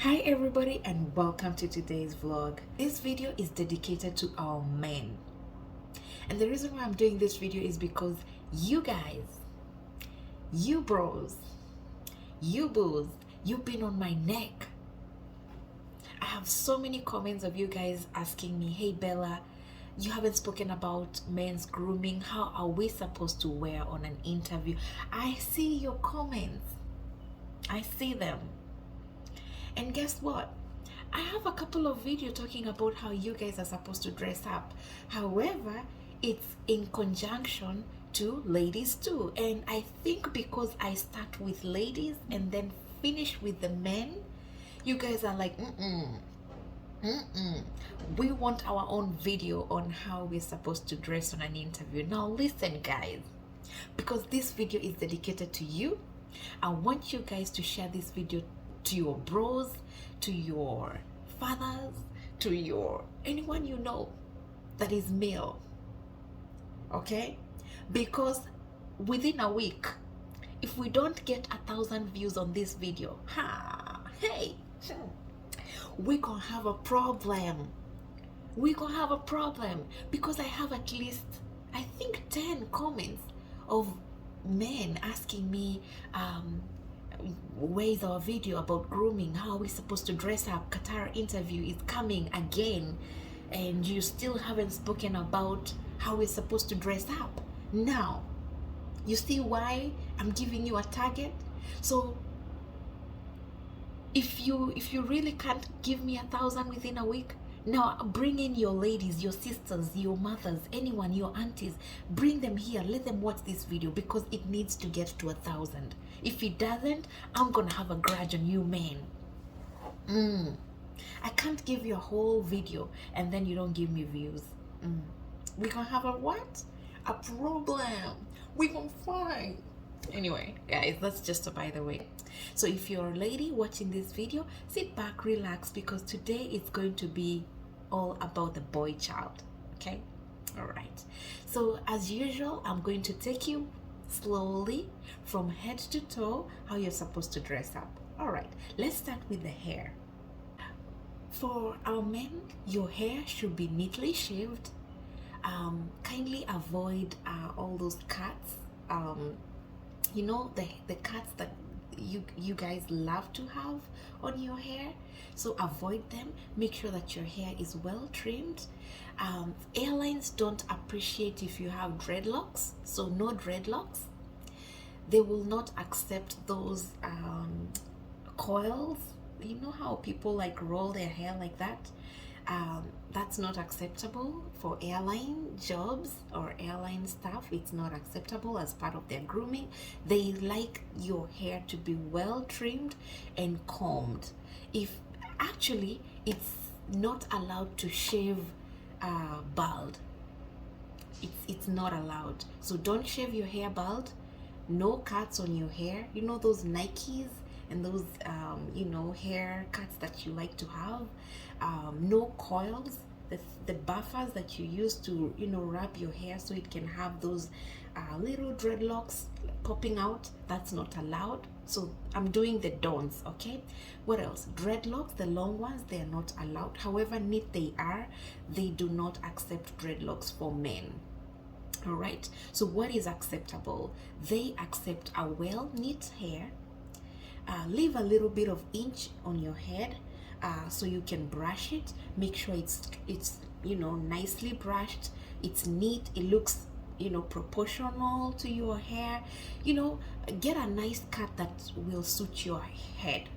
Hi everybody and welcome to today's vlog. This video is dedicated to our men, and the reason why I'm doing this video is because you guys, you bros, you boos, you've been on my neck. I have so many comments of you guys asking me, hey Bella, you haven't spoken about men's grooming. How are we supposed to wear on an interview? I see your comments, I see them. And guess what? I have a couple of videos talking about how you guys are supposed to dress up. However, it's in conjunction to ladies too. And I think because I start with ladies and then finish with the men, you guys are like, we want our own video on how we're supposed to dress on an interview. Now listen guys, because this video is dedicated to you, I want you guys to share this video to your bros, to your fathers, to your anyone you know that is male, okay? Because within a week, if we don't get 1,000 views on this video, we gonna have a problem. We gonna have a problem because I have at least, I think, 10 comments of men asking me, where's our video about grooming? How are we supposed to dress up? Qatar interview is coming again, and you still haven't spoken about how we're supposed to dress up. Now, you see why I'm giving you a target? So if you really can't give me 1,000 within a week, now bring in your ladies, your sisters, your mothers, anyone, your aunties, bring them here, let them watch this video because it needs to get to 1,000. If it doesn't, I'm gonna have a grudge on you men. I can't give you a whole video and then you don't give me views. We gonna have a what? A problem. We gonna fight. Anyway guys, that's just a by the way. So if you're a lady watching this video, sit back, relax, because today it's going to be all about the boy child. Okay, all right. So as usual, I'm going to take you slowly from head to toe how you're supposed to dress up. All right, let's start with the hair. For our men, your hair should be neatly shaved. Kindly avoid all those cuts. You know, the cuts that you guys love to have on your hair, so avoid them. Make sure that your hair is well trimmed. Airlines don't appreciate if you have dreadlocks, so no dreadlocks. They will not accept those coils. You know how people like roll their hair like that? That's not acceptable for airline jobs or airline staff. It's not acceptable as part of their grooming. They like your hair to be well trimmed and combed. If actually it's not allowed to shave bald. It's not allowed. So don't shave your hair bald. No cuts on your hair. You know those Nikes and those you know, hair cuts that you like to have. No coils, the buffers that you use to, you know, wrap your hair so it can have those little dreadlocks popping out, that's not allowed. So I'm doing the don'ts, okay? What else? Dreadlocks, the long ones, they are not allowed. However neat they are, they do not accept dreadlocks for men. All right, so what is acceptable? They accept a well knit hair. Leave a little bit of inch on your head so you can brush it. Make sure it's you know, nicely brushed, it's neat, it looks, you know, proportional to your hair. You know, get a nice cut that will suit your head,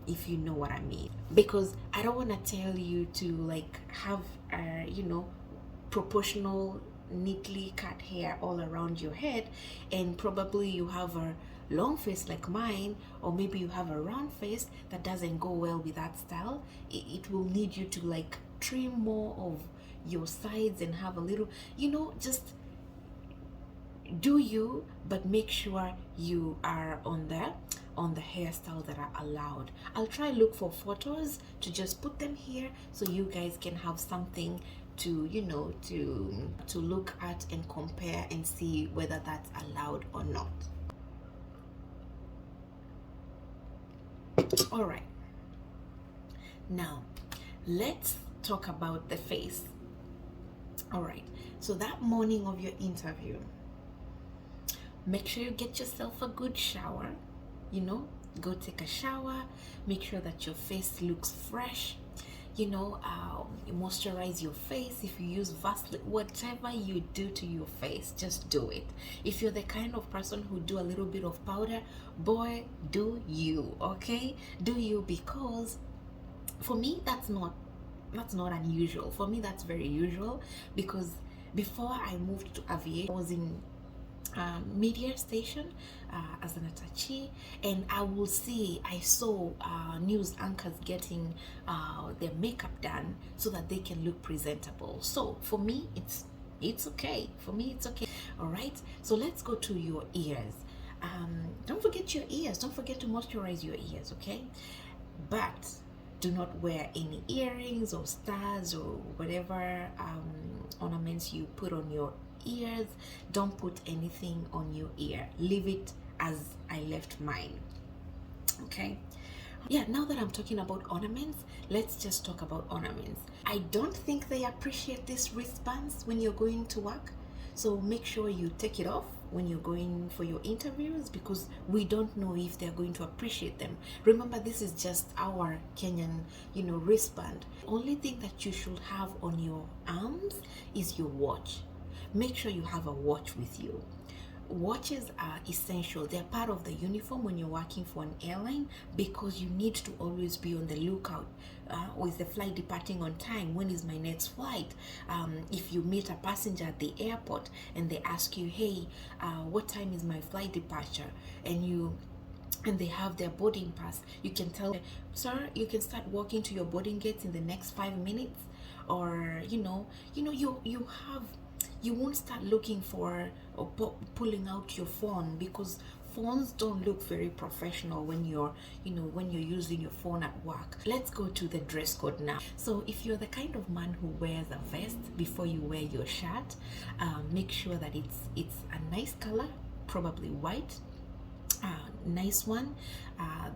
if you know what I mean. Because I don't want to tell you to like have you know, proportional neatly cut hair all around your head, and probably you have a long face like mine, or maybe you have a round face that doesn't go well with that style. It will need you to like trim more of your sides and have a little, you know, just do you, but make sure you are on the hairstyle that are allowed. I'll try look for photos to just put them here so you guys can have something to, you know, to look at and compare and see whether that's allowed or not. All right, Now, let's talk about the face. All right, so that morning of your interview, make sure you get yourself a good shower. Go take a shower, make sure that your face looks fresh. You moisturize your face. If you use Vaseline, whatever you do to your face, just do it. If you're the kind of person who do a little bit of powder, boy, do you, okay? Do you, because for me that's not unusual. For me that's very usual, because before I moved to aviation, I was in media station as an attaché, and I saw news anchors getting their makeup done so that they can look presentable. So for me it's okay. All right, so let's go to your ears. Don't forget your ears. Don't forget to moisturize your ears, okay? But do not wear any earrings or stars or whatever ornaments you put on your ears. Don't put anything on your ear. Leave it as I left mine, okay? Yeah, now that I'm talking about ornaments, let's just talk about ornaments. I don't think they appreciate these wristbands when you're going to work, so make sure you take it off when you're going for your interviews, because we don't know if they're going to appreciate them. Remember, this is just our Kenyan wristband. Only thing that you should have on your arms is your watch. Make sure you have a watch with you. Watches are essential. They're part of the uniform when you're working for an airline, because you need to always be on the lookout. With the flight departing on time, when is my next flight? If you meet a passenger at the airport and they ask you, hey, what time is my flight departure, and they have their boarding pass, you can tell them, sir, you can start walking to your boarding gates in the next 5 minutes. Or you won't start looking for or pulling out your phone, because phones don't look very professional when you're using your phone at work. Let's go to the dress code now. So if you're the kind of man who wears a vest before you wear your shirt, make sure that it's a nice color, probably white. Nice one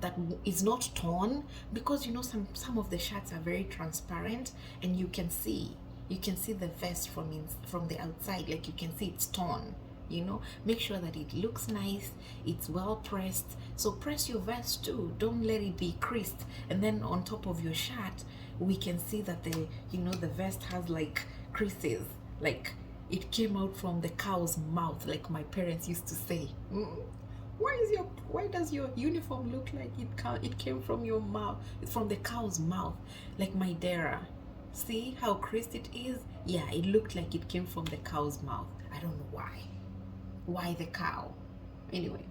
that is not torn, because some of the shirts are very transparent and you can see the vest from the outside, like you can see it's torn. Make sure that it looks nice, it's well pressed. So press your vest too, don't let it be creased, and then on top of your shirt we can see that the vest has like creases, like it came out from the cow's mouth, like my parents used to say. Why does your uniform look like it came from your mouth, from the cow's mouth, like my Dara? See how creased it is? Yeah, it looked like it came from the cow's mouth. I don't know why the cow. Anyway,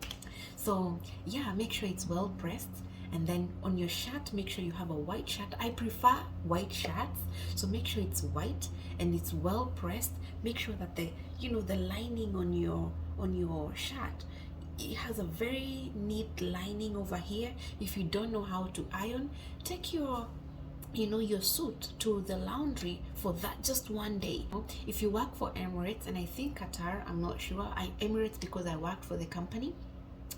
so yeah, make sure it's well pressed. And then on your shirt, make sure you have a white shirt. I prefer white shirts, so make sure it's white and it's well pressed. Make sure that the lining on your shirt, it has a very neat lining over here. If you don't know how to iron, take your suit to the laundry for that just one day. If you work for Emirates, and I think Qatar, I'm not sure, Emirates, because I worked for the company,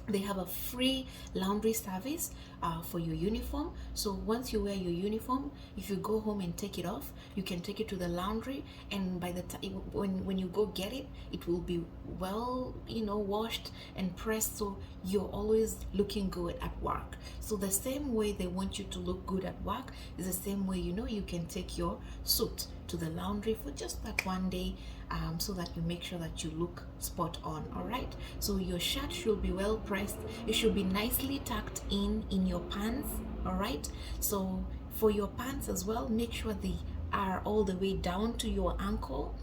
they have a free laundry service for your uniform. So once you wear your uniform, if you go home and take it off, you can take it to the laundry, and by the time when you go get it, it will be well washed and pressed, so you're always looking good at work. So the same way they want you to look good at work is the same way you can take your suit to the laundry for just that one day, so that you make sure that you look spot on. All right, so your shirt should be well pressed. It should be nicely tucked in your pants. All right, so for your pants as well, make sure they are all the way down to your ankle,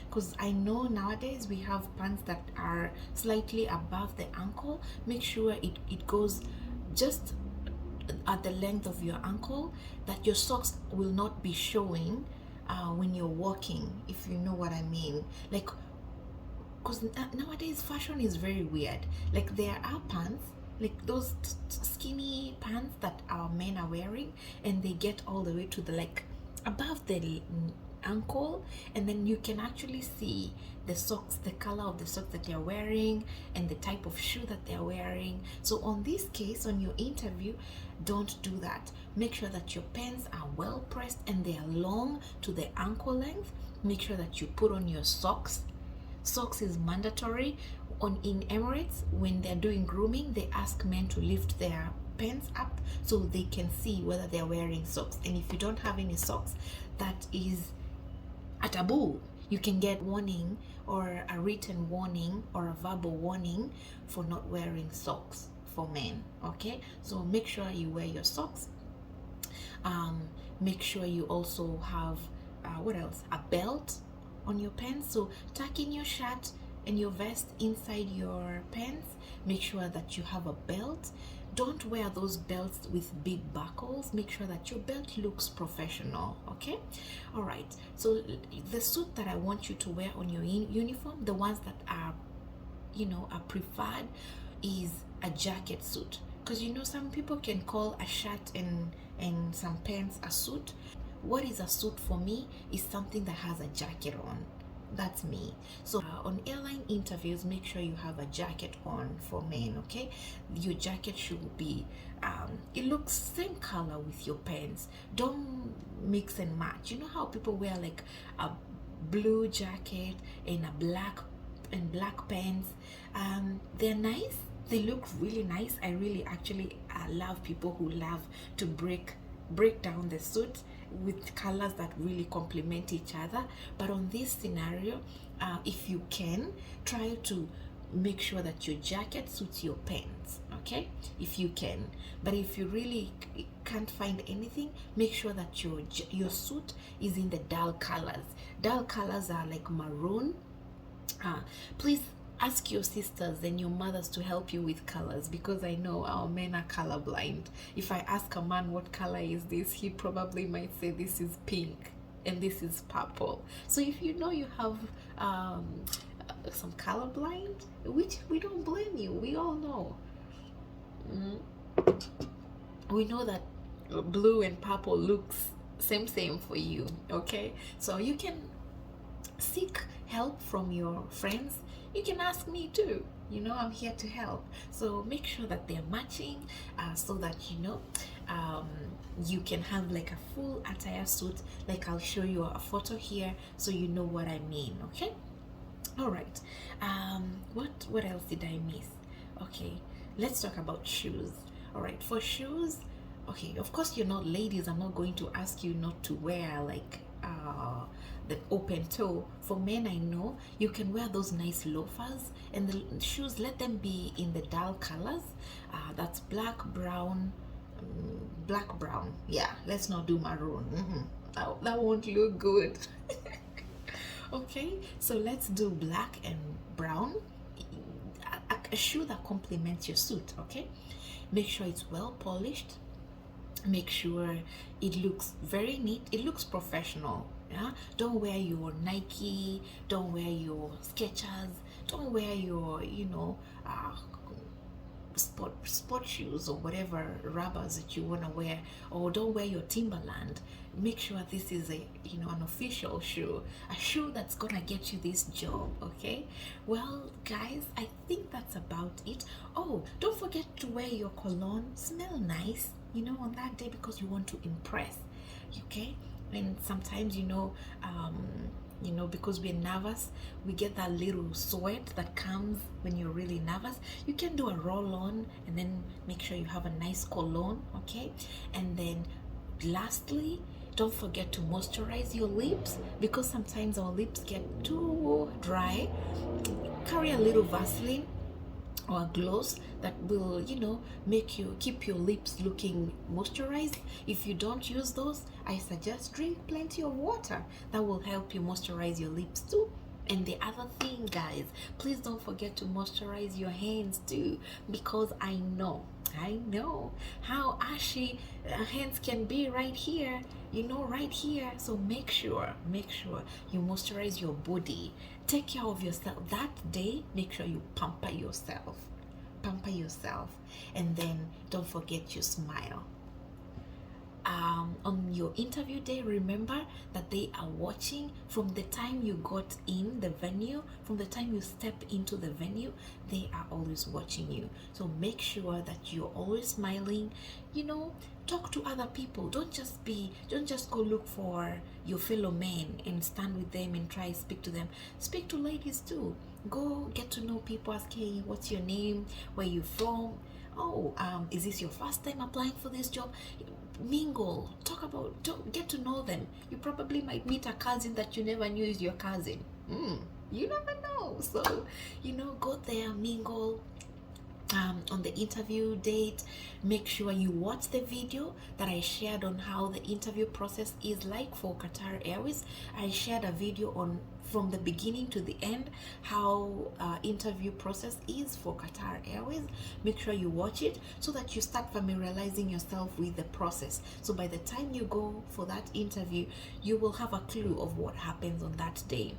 because I know nowadays we have pants that are slightly above the ankle. Make sure it goes just at the length of your ankle, that your socks will not be showing when you're walking, if you know what I mean. Like, because nowadays fashion is very weird. Like, there are pants, like those skinny pants that our men are wearing, and they get all the way to the above the ankle, and then you can actually see the socks, the color of the socks that they're wearing, and the type of shoe that they're wearing. So on this case, on your interview, don't do that. Make sure that your pants are well pressed and they are long to the ankle length. Make sure that you put on your socks. Socks is mandatory. In Emirates, when they're doing grooming, they ask men to lift their pants up so they can see whether they're wearing socks. And if you don't have any socks, that is a taboo. You can get warning, or a written warning or a verbal warning for not wearing socks for men. Okay, so make sure you wear your socks. Make sure you also have what else, a belt on your pants. So tuck in your shirt and your vest inside your pants. Make sure that you have a belt. Don't wear those belts with big buckles. Make sure that your belt looks professional. Okay, all right. So the suit that I want you to wear on your uniform, the ones that are, are preferred, is a jacket suit. Because some people can call a shirt and some pants a suit. What is a suit for me is something that has a jacket on. That's me. So on airline interviews, make sure you have a jacket on for men. Okay, your jacket should be it looks same color with your pants. Don't mix and match. You know how people wear like a blue jacket and a black pants? They're nice, they look really nice. I really actually love people who love to break down the suit with colors that really complement each other. But on this scenario, if you can, try to make sure that your jacket suits your pants. Okay, if you can. But if you really can't find anything, make sure that your suit is in the dull colors. Dull colors are like maroon. Please ask your sisters and your mothers to help you with colors, because I know our men are colorblind. If I ask a man what color is this, he probably might say this is pink and this is purple. So if you have some colorblind, which we don't blame you, we all know. We know that blue and purple looks same for you. Okay, so you can seek help from your friends. You can ask me too. I'm here to help. So make sure that they're matching, so that you can have like a full attire suit. Like I'll show you a photo here so you know what I mean. Okay, all right. What else did I miss? Okay, let's talk about shoes. All right, for shoes, okay, of course you're not ladies. I'm not going to ask you not to wear like the open toe. For men, I know you can wear those nice loafers, and the shoes, let them be in the dull colors. That's black, brown. Yeah, let's not do maroon. That won't look good. Okay, so let's do black and brown. A shoe that complements your suit. Okay, make sure it's well polished. Make sure it looks very neat. It looks professional. Yeah, don't wear your Nike, don't wear your Skechers, don't wear your sport shoes or whatever rubbers that you want to wear, or don't wear your Timberland. Make sure this is an official shoe, a shoe that's gonna get you this job. Okay, well guys, I think that's about it. Oh, don't forget to wear your cologne. Smell nice on that day, because you want to impress. Okay, and sometimes because we're nervous, we get that little sweat that comes when you're really nervous. You can do a roll on and then make sure you have a nice cologne. Okay, and then lastly, don't forget to moisturize your lips, because sometimes our lips get too dry. Carry a little Vaseline or a gloss that will make you keep your lips looking moisturized. If you don't use those, I suggest drink plenty of water. That will help you moisturize your lips too. And the other thing, guys, please don't forget to moisturize your hands too, because I know how ashy hands can be right here, right here. So make sure you moisturize your body. Take care of yourself that day. Make sure you pamper yourself, and then don't forget to smile. on your interview day, remember that they are watching from the time you got in the venue, from the time you step into the venue. They are always watching you. So make sure that you're always smiling. Talk to other people. Don't just go look for your fellow men and stand with them and try to speak to them. Speak to ladies too. Go get to know people. Ask, hey, what's your name, where you from, oh, is this your first time applying for this job? Mingle, get to know them. You probably might meet a cousin that you never knew is your cousin. You never know. So go there, mingle. On the interview date, make sure you watch the video that I shared on how the interview process is like for Qatar Airways. I shared a video on from the beginning to the end how interview process is for Qatar Airways. Make sure you watch it so that you start familiarizing yourself with the process. So by the time you go for that interview, you will have a clue of what happens on that day.